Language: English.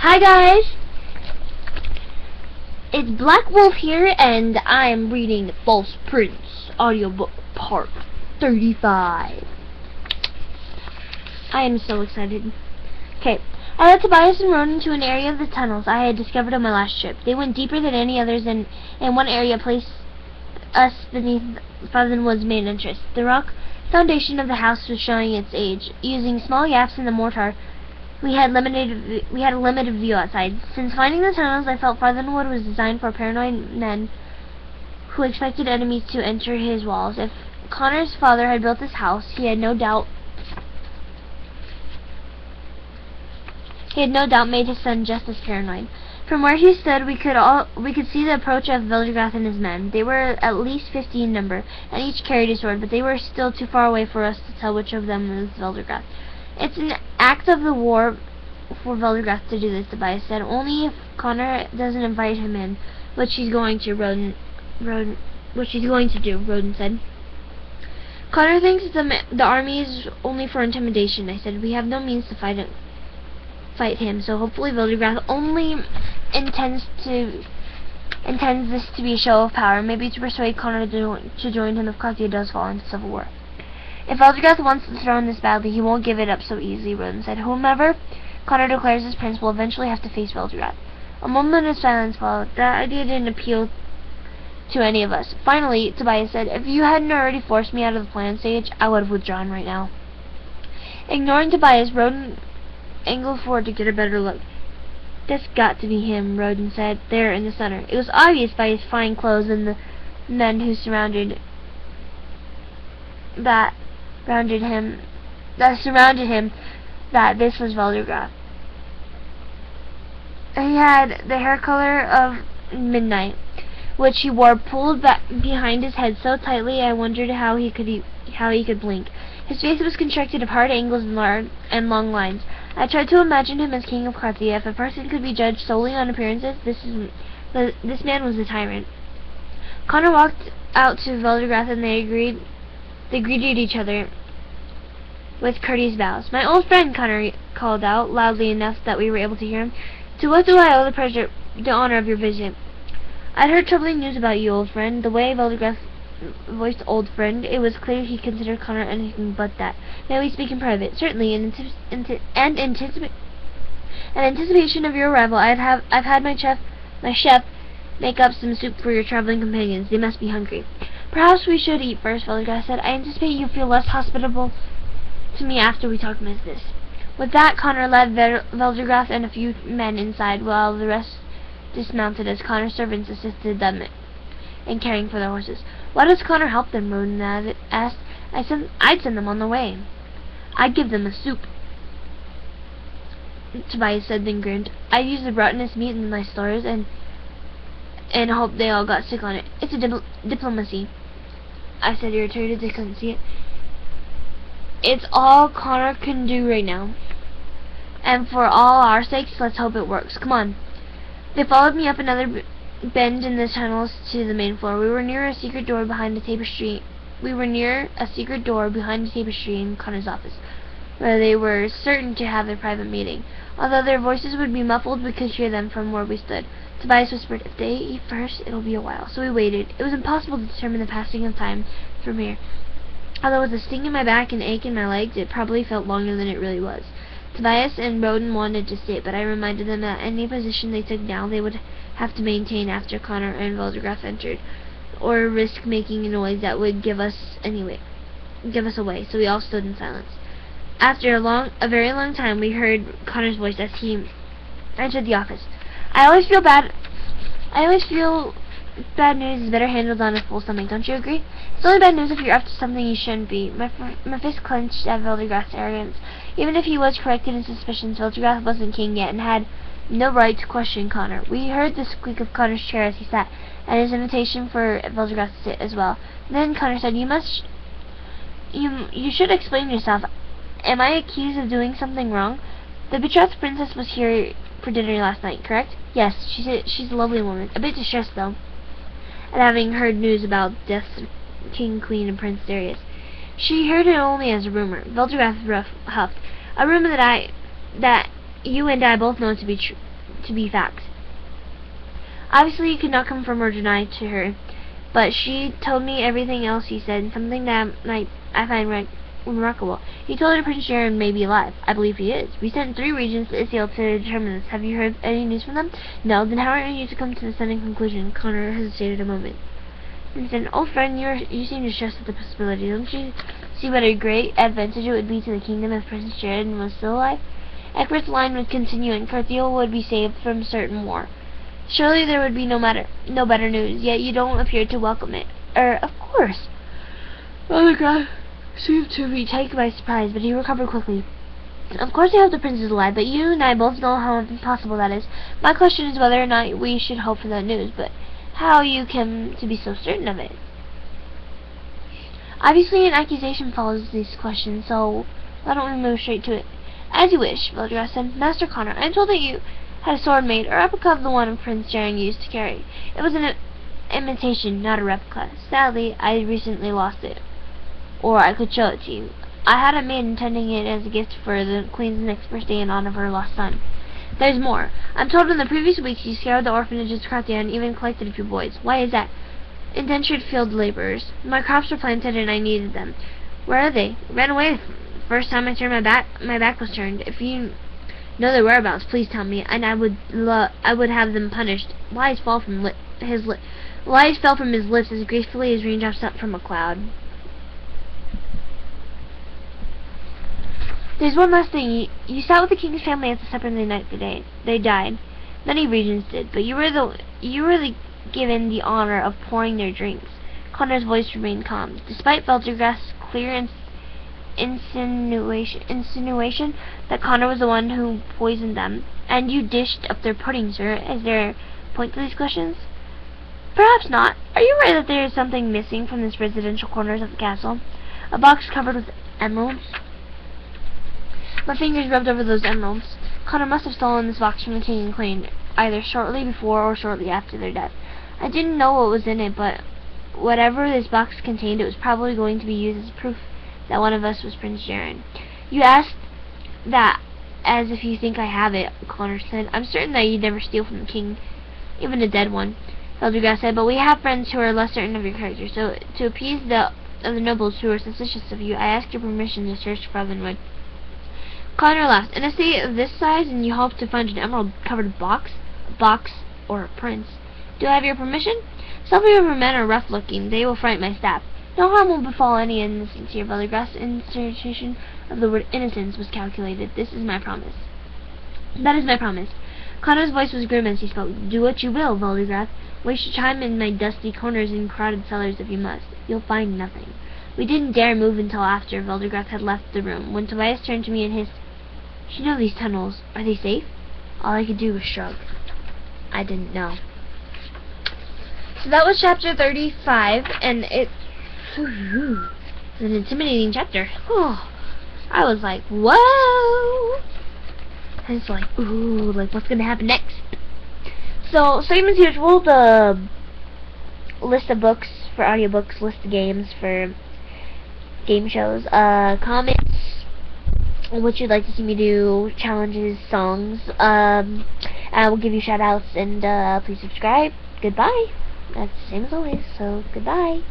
Hi guys, it's Black Wolf here, and I'm reading The False Prince audiobook part 35. I am so excited. Okay, I led Tobias and Ronan to an area of the tunnels I had discovered on my last trip. They went deeper than any others, and in one area placed us beneath Fatherwood's main entrance. The rock foundation of the house was showing its age. Using small gaps in the mortar, we had a limited view outside. Since finding the tunnels, I felt Farthenwood was designed for paranoid men who expected enemies to enter his walls. If Connor's father had built this house, he had no doubt made his son just as paranoid. From where he stood, we could see the approach of Veldrath and his men. They were at least 50 in number, and each carried a sword, but they were still too far away for us to tell which of them was Veldrath. It's an act of the war for Veldrath to do this, Tobias said. Only if Connor doesn't invite him in, which she's going to, Ronan said. Connor thinks the army is only for intimidation, I said. We have no means to fight him, so hopefully Veldrath only intends this to be a show of power, maybe to persuade Connor to join him if Katia does fall into civil war. If Veldrath wants the throne this badly, he won't give it up so easily, Ronan said. Whomever Connor declares as prince will eventually have to face Veldrath. A moment of silence followed. That idea didn't appeal to any of us. Finally, Tobias said, if you hadn't already forced me out of the plan stage, I would have withdrawn right now. Ignoring Tobias, Ronan angled forward to get a better look. That's got to be him, Ronan said, there in the center. It was obvious by his fine clothes and the men who surrounded him that this was Veldrath. He had the hair color of midnight, which he wore pulled back behind his head so tightly I wondered how he could blink. His face was constructed of hard angles and long lines. I tried to imagine him as king of Krathia. If a person could be judged solely on appearances, this man was a tyrant. Connor walked out to Veldrath, and they greeted each other with courteous bows. My old friend, Connor called out, loudly enough that we were able to hear him. To what do I owe the honor of your visit? I'd heard troubling news about you, old friend. The way Veldrath voiced old friend, it was clear he considered Connor anything but that. May we speak in private? Certainly. In anticipation of your arrival, I've had my chef make up some soup for your traveling companions. They must be hungry. Perhaps we should eat first, Veldrath said. I anticipate you feel less hospitable to me after we talk business. With that, Connor led Veldrath and a few men inside, while the rest dismounted as Connor's servants assisted them in caring for their horses. Why does Connor help them? Ronan asked. I'd send them on the way. I'd give them a soup, Tobias said, then grinned. I'd use the rottennest meat in my stores and hope they all got sick on it. It's a diplomacy, I said, irritated they couldn't see it. It's all Connor can do right now. And for all our sakes, let's hope it works. Come on. They followed me up another bend in the tunnels to the main floor. We were near a secret door behind the tapestry in Connor's office, where they were certain to have their private meeting. Although their voices would be muffled, we could hear them from where we stood. Tobias whispered, if they eat first, it'll be a while. So we waited. It was impossible to determine the passing of time from here. Although with a sting in my back and ache in my legs, it probably felt longer than it really was. Tobias and Ronan wanted to stay, but I reminded them that any position they took now they would have to maintain after Connor and Veldrath entered, or risk making a noise that would give us away, so we all stood in silence. After a very long time, we heard Connor's voice as he entered the office. I always feel bad news is better handled on a full stomach, don't you agree? It's only bad news if you're up to something you shouldn't be. My fist clenched at Veldrath's arrogance. Even if he was correct in his suspicions, Veldrath wasn't king yet and had no right to question Connor. We heard the squeak of Connor's chair as he sat, and his invitation for Veldrath to sit as well. Then Connor said, You should explain yourself. Am I accused of doing something wrong? The betrothed princess was here for dinner last night, correct? Yes, she's a lovely woman. A bit distressed, though, at having heard news about deaths of King, Queen, and Prince Darius. She heard it only as a rumor. Veldrath huffed. A rumor that you and I both know to be true. to be facts. Obviously, you could not confirm or deny to her, but she told me everything else he said, something that I find remarkable. He told her Prince Jaron may be alive. I believe he is. We sent 3 regions to Israel to determine this. Have you heard any news from them? No. Then how are you to come to the sudden conclusion? Connor hesitated a moment. And said, old friend, you seem to stress at the possibility. Don't you see what a great advantage it would be to the kingdom if Prince Jaron was still alive? Egbert's line would continue, and Carthiel would be saved from certain war. Surely there would be no better news, yet you don't appear to welcome it. Of course. Oh my God. Seemed to be taken by surprise, but he recovered quickly. Of course I hope the prince is alive, but you and I both know how impossible that is. My question is whether or not we should hope for that news, but how you came to be so certain of it. Obviously an accusation follows these questions, so why don't we move straight to it? As you wish, Valdras said. Master Connor, I am told that you had a sword made, or replica of the one Prince Jaron used to carry. It was an imitation, not a replica. Sadly, I recently lost it. Or I could show it to you. I had it made intending it as a gift for the Queen's next birthday in honor of her lost son. There's more. I'm told in the previous weeks you scoured the orphanages across the and even collected a few boys. Why is that? Indentured field laborers. My crops were planted and I needed them. Where are they? Ran away. First time I turned my back was turned. If you know their whereabouts, please tell me, and I would have them punished. Lies fell from his lips as gracefully as raindrops up from a cloud. There's one last thing. You sat with the king's family at the supper the night they died. Many regions did, but you were given the honor of pouring their drinks. Connor's voice remained calm, despite Veldergrass's clear insinuation that Connor was the one who poisoned them. And you dished up their pudding, sir. Is there a point to these questions? Perhaps not. Are you aware that there is something missing from this residential corners of the castle? A box covered with emeralds. My fingers rubbed over those emeralds. Connor must have stolen this box from the king and queen, either shortly before or shortly after their death. I didn't know what was in it, but whatever this box contained, it was probably going to be used as proof that one of us was Prince Jaron. You asked that as if you think I have it, Connor said. I'm certain that you'd never steal from the king, even a dead one, Veldergrass said, but we have friends who are less certain of your character, so to appease the nobles who are suspicious of you, I asked your permission to search for Robinwood. Connor laughed. In a state of this size, and you hope to find an emerald-covered box? A box, or a prince. Do I have your permission? Some of your men are rough-looking. They will frighten my staff. No harm will befall any innocents here, Veldergrass. Insertion of the word innocence was calculated. This is my promise. That is my promise. Connor's voice was grim as he spoke. Do what you will, Veldergrass. Waste your time in my dusty corners and crowded cellars if you must. You'll find nothing. We didn't dare move until after Veldergrass had left the room, when Tobias turned to me and hissed, you know these tunnels. Are they safe? All I could do was shrug. I didn't know. So that was chapter 35, and it's an intimidating chapter. Oh, I was like, whoa! And it's like, ooh, like what's gonna happen next? So, same as usual, the list of books for audiobooks, list of games for game shows, comments, what you'd like to see me do, challenges, songs. I will give you shout outs, and please subscribe. Goodbye. That's the same as always, so goodbye.